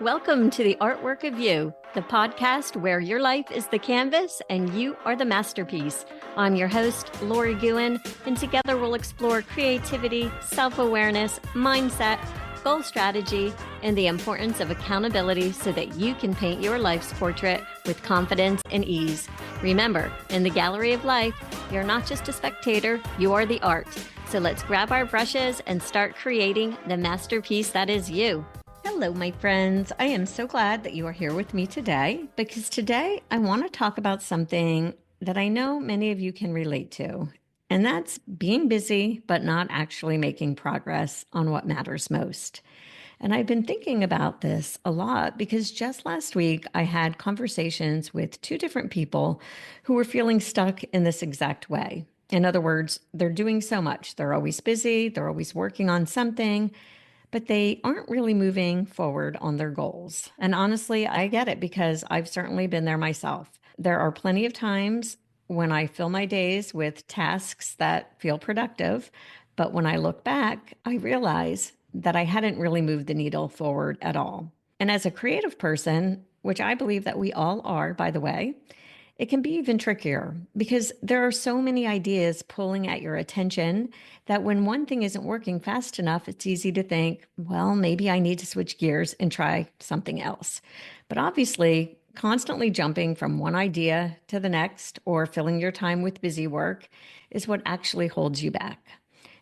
Welcome to the Artwork of You, the podcast where your life is the canvas and you are the masterpiece. I'm your host, Lori Gouhin, and together we'll explore creativity, self-awareness, mindset, goal strategy, and the importance of accountability so that you can paint your life's portrait with confidence and ease. Remember, in the gallery of life, you're not just a spectator, you are the art. So let's grab our brushes and start creating the masterpiece that is you. Hello, my friends. I am so glad that you are here with me today because today I want to talk about something that I know many of you can relate to, and that's being busy but not actually making progress on what matters most. And I've been thinking about this a lot because just last week I had conversations with two different people who were feeling stuck in this exact way. In other words, they're doing so much. They're always busy, they're always working on something, but they aren't really moving forward on their goals. And honestly, I get it because I've certainly been there myself. There are plenty of times when I fill my days with tasks that feel productive, but when I look back, I realize that I hadn't really moved the needle forward at all. And as a creative person, which I believe that we all are, by the way, it can be even trickier because there are so many ideas pulling at your attention that when one thing isn't working fast enough, it's easy to think, well, maybe I need to switch gears and try something else. But obviously, constantly jumping from one idea to the next or filling your time with busy work is what actually holds you back.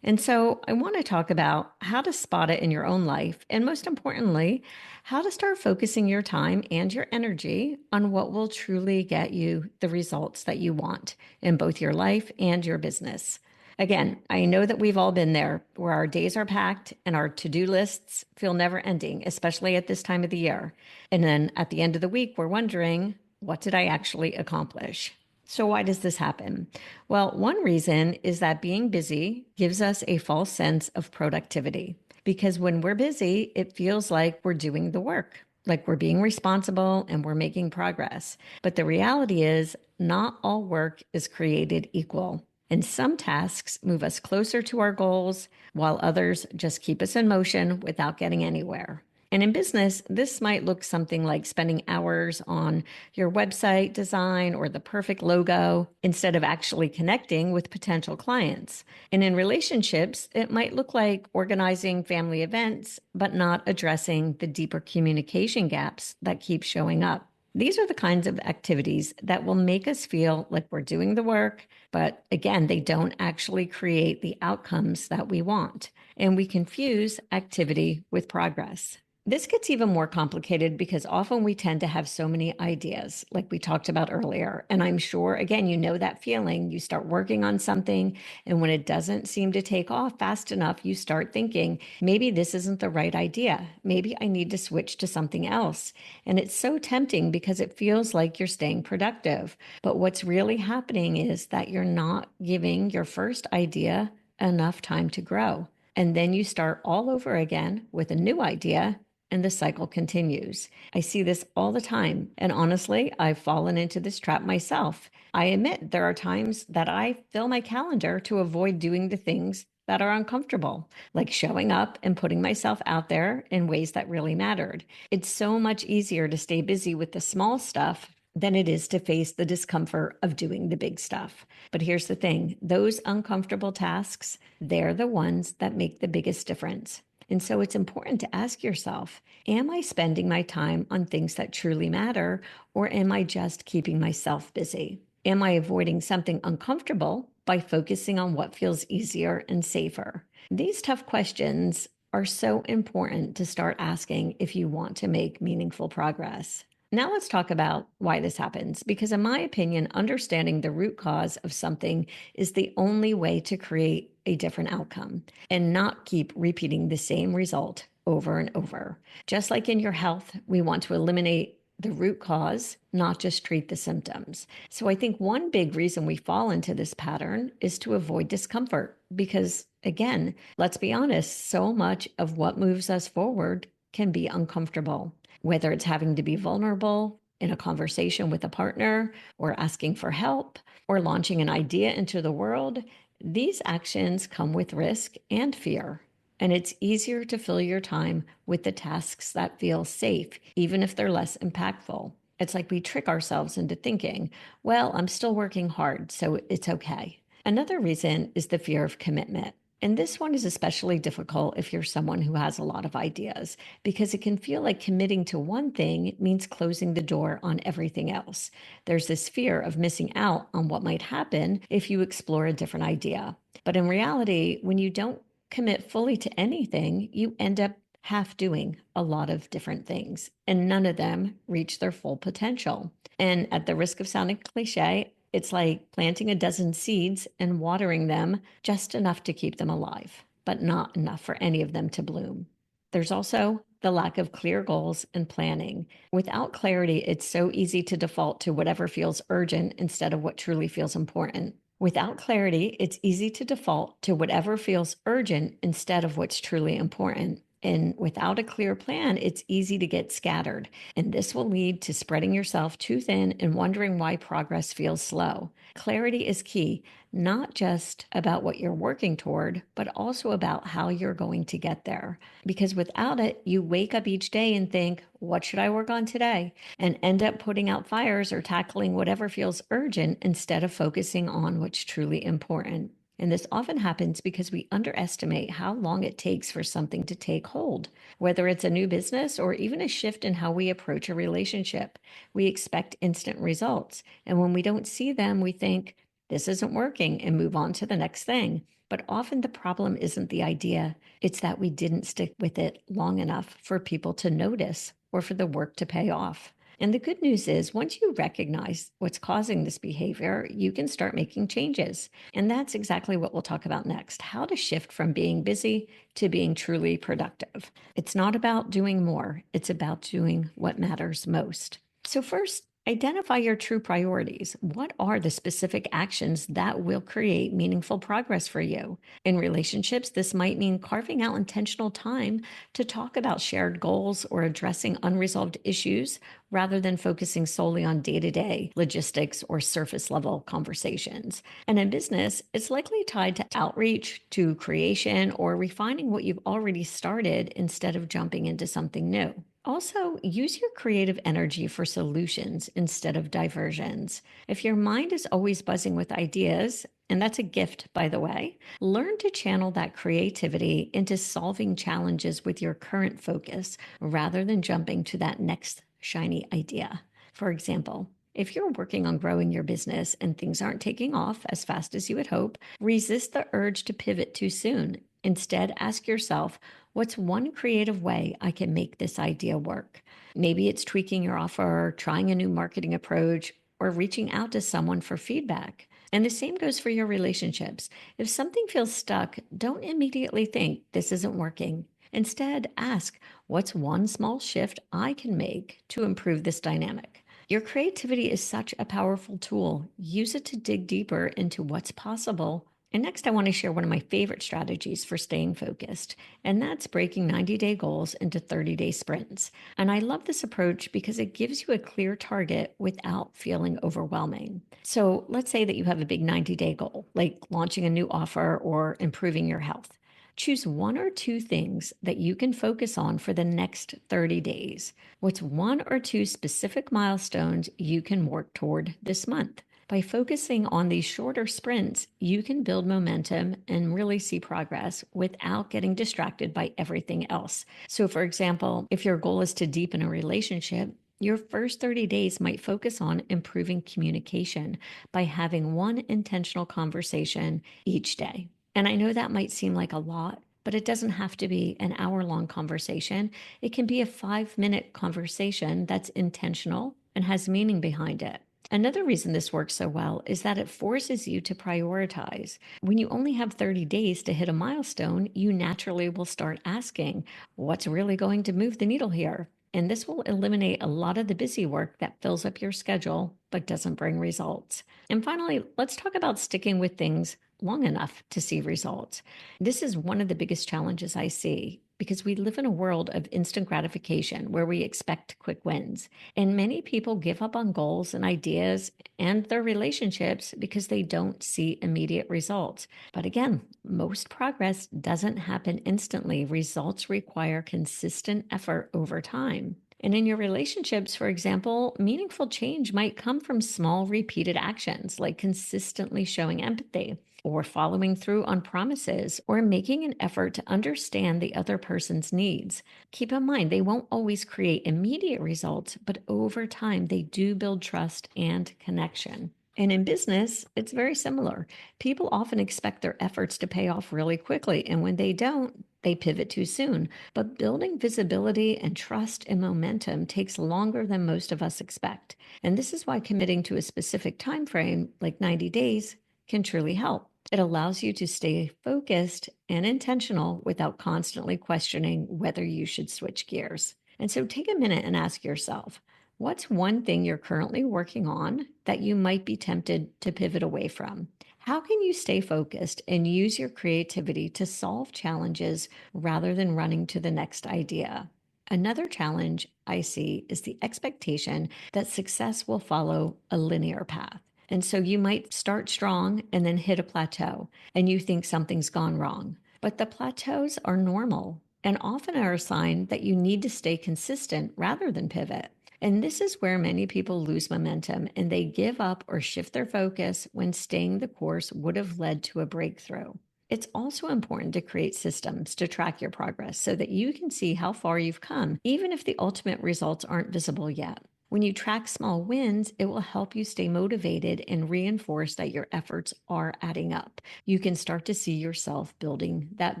And so I want to talk about how to spot it in your own life. And most importantly, how to start focusing your time and your energy on what will truly get you the results that you want in both your life and your business. Again, I know that we've all been there where our days are packed and our to-do lists feel never ending, especially at this time of the year. And then at the end of the week, we're wondering, what did I actually accomplish? So why does this happen? Well, one reason is that being busy gives us a false sense of productivity because when we're busy, it feels like we're doing the work, like we're being responsible and we're making progress. But the reality is not all work is created equal. And some tasks move us closer to our goals, while others just keep us in motion without getting anywhere. And in business, this might look something like spending hours on your website design or the perfect logo instead of actually connecting with potential clients. And in relationships, it might look like organizing family events, but not addressing the deeper communication gaps that keep showing up. These are the kinds of activities that will make us feel like we're doing the work, but again, they don't actually create the outcomes that we want. And we confuse activity with progress. This gets even more complicated because often we tend to have so many ideas, like we talked about earlier. And I'm sure, again, you know that feeling. You start working on something, and when it doesn't seem to take off fast enough, you start thinking, maybe this isn't the right idea. Maybe I need to switch to something else. And it's so tempting because it feels like you're staying productive. But what's really happening is that you're not giving your first idea enough time to grow. And then you start all over again with a new idea and the cycle continues. I see this all the time. And honestly, I've fallen into this trap myself. I admit there are times that I fill my calendar to avoid doing the things that are uncomfortable, like showing up and putting myself out there in ways that really mattered. It's so much easier to stay busy with the small stuff than it is to face the discomfort of doing the big stuff. But here's the thing, those uncomfortable tasks, they're the ones that make the biggest difference. And so it's important to ask yourself, am I spending my time on things that truly matter, or am I just keeping myself busy? Am I avoiding something uncomfortable by focusing on what feels easier and safer? These tough questions are so important to start asking if you want to make meaningful progress. Now let's talk about why this happens, because in my opinion, understanding the root cause of something is the only way to create a different outcome and not keep repeating the same result over and over. Just like in your health, we want to eliminate the root cause, not just treat the symptoms. So I think one big reason we fall into this pattern is to avoid discomfort because, again, let's be honest, so much of what moves us forward can be uncomfortable. Whether it's having to be vulnerable in a conversation with a partner, or asking for help, or launching an idea into the world, these actions come with risk and fear. And it's easier to fill your time with the tasks that feel safe, even if they're less impactful. It's like we trick ourselves into thinking, well, I'm still working hard, so it's okay. Another reason is the fear of commitment. And this one is especially difficult if you're someone who has a lot of ideas, because it can feel like committing to one thing means closing the door on everything else. There's this fear of missing out on what might happen if you explore a different idea. But in reality, when you don't commit fully to anything, you end up half doing a lot of different things, and none of them reach their full potential. And at the risk of sounding cliche, it's like planting a dozen seeds and watering them just enough to keep them alive, but not enough for any of them to bloom. There's also the lack of clear goals and planning. Without clarity, it's so easy to default to whatever feels urgent instead of what truly feels important. Without clarity, it's easy to default to whatever feels urgent instead of what's truly important. And without a clear plan, it's easy to get scattered. And this will lead to spreading yourself too thin and wondering why progress feels slow. Clarity is key, not just about what you're working toward, but also about how you're going to get there. Because without it, you wake up each day and think, what should I work on today? And end up putting out fires or tackling whatever feels urgent instead of focusing on what's truly important. And this often happens because we underestimate how long it takes for something to take hold. Whether it's a new business or even a shift in how we approach a relationship, we expect instant results. And when we don't see them, we think, this isn't working and move on to the next thing. But often the problem isn't the idea, it's that we didn't stick with it long enough for people to notice or for the work to pay off. And the good news is, once you recognize what's causing this behavior, you can start making changes. And that's exactly what we'll talk about next, how to shift from being busy to being truly productive. It's not about doing more, it's about doing what matters most. So, first, identify your true priorities. What are the specific actions that will create meaningful progress for you? In relationships, this might mean carving out intentional time to talk about shared goals or addressing unresolved issues rather than focusing solely on day-to-day logistics or surface level conversations. And in business, it's likely tied to outreach, to creation, or refining what you've already started instead of jumping into something new. Also, use your creative energy for solutions instead of diversions. If your mind is always buzzing with ideas, and that's a gift, by the way, learn to channel that creativity into solving challenges with your current focus rather than jumping to that next shiny idea. For example, if you're working on growing your business and things aren't taking off as fast as you would hope, resist the urge to pivot too soon. Instead, ask yourself, what's one creative way I can make this idea work? Maybe it's tweaking your offer, trying a new marketing approach, or reaching out to someone for feedback. And the same goes for your relationships. If something feels stuck, don't immediately think this isn't working. Instead, ask, what's one small shift I can make to improve this dynamic? Your creativity is such a powerful tool. Use it to dig deeper into what's possible. And next, I want to share one of my favorite strategies for staying focused, and that's breaking 90-day goals into 30-day sprints. And I love this approach because it gives you a clear target without feeling overwhelming. So let's say that you have a big 90-day goal, like launching a new offer or improving your health. Choose one or two things that you can focus on for the next 30 days. What's one or two specific milestones you can work toward this month? By focusing on these shorter sprints, you can build momentum and really see progress without getting distracted by everything else. So, for example, if your goal is to deepen a relationship, your first 30 days might focus on improving communication by having one intentional conversation each day. And I know that might seem like a lot, but it doesn't have to be an hour-long conversation. It can be a 5-minute conversation that's intentional and has meaning behind it. Another reason this works so well is that it forces you to prioritize. When you only have 30 days to hit a milestone, you naturally will start asking, what's really going to move the needle here? And this will eliminate a lot of the busy work that fills up your schedule but doesn't bring results. And finally, let's talk about sticking with things long enough to see results. This is one of the biggest challenges I see because we live in a world of instant gratification where we expect quick wins. And many people give up on goals and ideas and their relationships because they don't see immediate results. But again, most progress doesn't happen instantly. Results require consistent effort over time. And in your relationships, for example, meaningful change might come from small, repeated actions like consistently showing empathy, or following through on promises, or making an effort to understand the other person's needs. Keep in mind, they won't always create immediate results, but over time, they do build trust and connection. And in business, it's very similar. People often expect their efforts to pay off really quickly, and when they don't, they pivot too soon. But building visibility and trust and momentum takes longer than most of us expect. And this is why committing to a specific time frame, like 90 days, can truly help. It allows you to stay focused and intentional without constantly questioning whether you should switch gears. And so take a minute and ask yourself, what's one thing you're currently working on that you might be tempted to pivot away from? How can you stay focused and use your creativity to solve challenges rather than running to the next idea? Another challenge I see is the expectation that success will follow a linear path. And so you might start strong and then hit a plateau, and you think something's gone wrong. But the plateaus are normal and often are a sign that you need to stay consistent rather than pivot. And this is where many people lose momentum and they give up or shift their focus when staying the course would have led to a breakthrough. It's also important to create systems to track your progress so that you can see how far you've come, even if the ultimate results aren't visible yet. When you track small wins, it will help you stay motivated and reinforce that your efforts are adding up. You can start to see yourself building that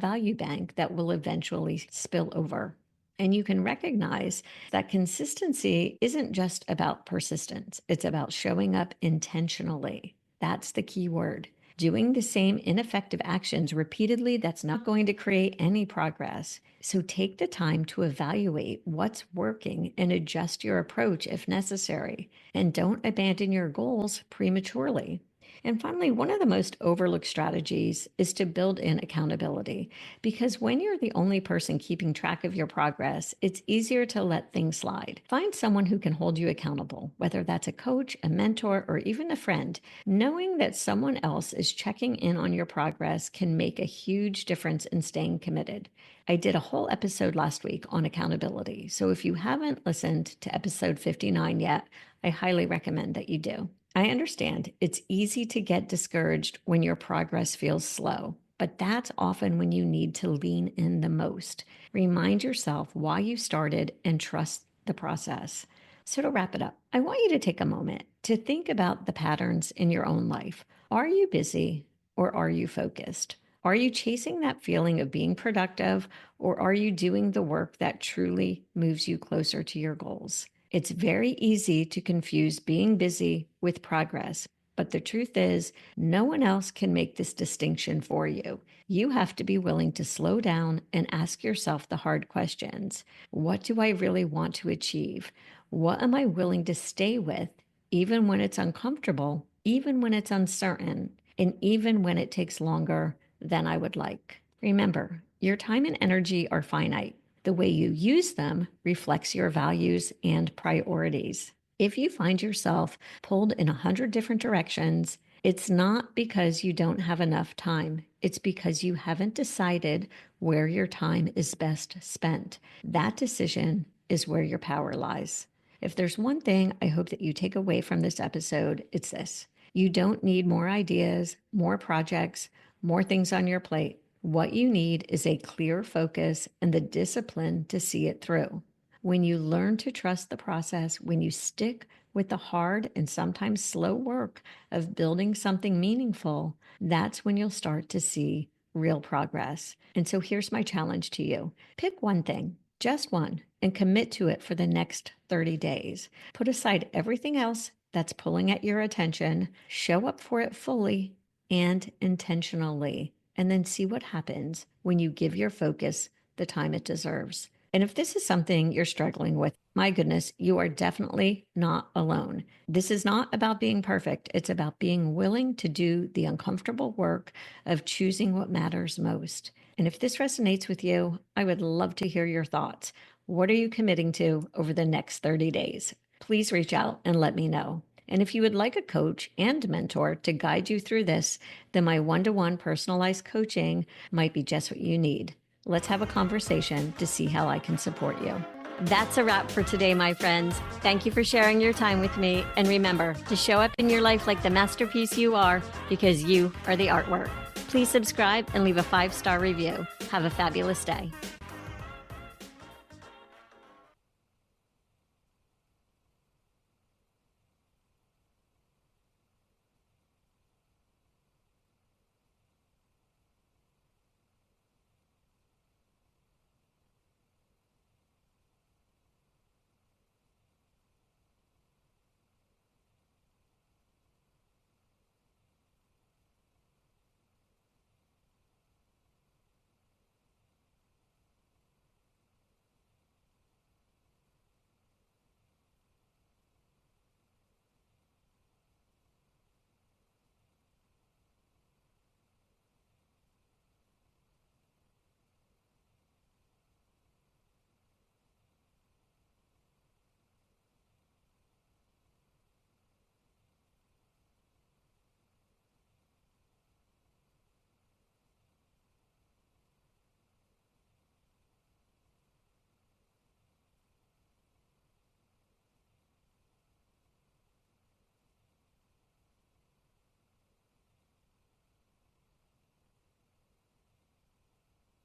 value bank that will eventually spill over. And you can recognize that consistency isn't just about persistence, it's about showing up intentionally. That's the key word. Doing the same ineffective actions repeatedly, that's not going to create any progress. So take the time to evaluate what's working and adjust your approach if necessary. And don't abandon your goals prematurely. And finally, one of the most overlooked strategies is to build in accountability. Because when you're the only person keeping track of your progress, it's easier to let things slide. Find someone who can hold you accountable, whether that's a coach, a mentor, or even a friend. Knowing that someone else is checking in on your progress can make a huge difference in staying committed. I did a whole episode last week on accountability. So if you haven't listened to episode 59 yet, I highly recommend that you do. I understand it's easy to get discouraged when your progress feels slow, but that's often when you need to lean in the most. Remind yourself why you started and trust the process. So to wrap it up, I want you to take a moment to think about the patterns in your own life. Are you busy or are you focused? Are you chasing that feeling of being productive, or are you doing the work that truly moves you closer to your goals? It's very easy to confuse being busy with progress, but the truth is, no one else can make this distinction for you. You have to be willing to slow down and ask yourself the hard questions. What do I really want to achieve? What am I willing to stay with, even when it's uncomfortable, even when it's uncertain, and even when it takes longer than I would like? Remember, your time and energy are finite. The way you use them reflects your values and priorities. If you find yourself pulled in 100 different directions, it's not because you don't have enough time. It's because you haven't decided where your time is best spent. That decision is where your power lies. If there's one thing I hope that you take away from this episode, it's this. You don't need more ideas, more projects, more things on your plate. What you need is a clear focus and the discipline to see it through. When you learn to trust the process, when you stick with the hard and sometimes slow work of building something meaningful, that's when you'll start to see real progress. And so here's my challenge to you. Pick one thing, just one, and commit to it for the next 30 days. Put aside everything else that's pulling at your attention, show up for it fully and intentionally, and then see what happens when you give your focus the time it deserves. And if this is something you're struggling with, my goodness, you are definitely not alone. This is not about being perfect. It's about being willing to do the uncomfortable work of choosing what matters most. And if this resonates with you, I would love to hear your thoughts. What are you committing to over the next 30 days? Please reach out and let me know. And if you would like a coach and mentor to guide you through this, then my one-to-one personalized coaching might be just what you need. Let's have a conversation to see how I can support you. That's a wrap for today, my friends. Thank you for sharing your time with me. And remember to show up in your life like the masterpiece you are, because you are the artwork. Please subscribe and leave a 5-star review. Have a fabulous day.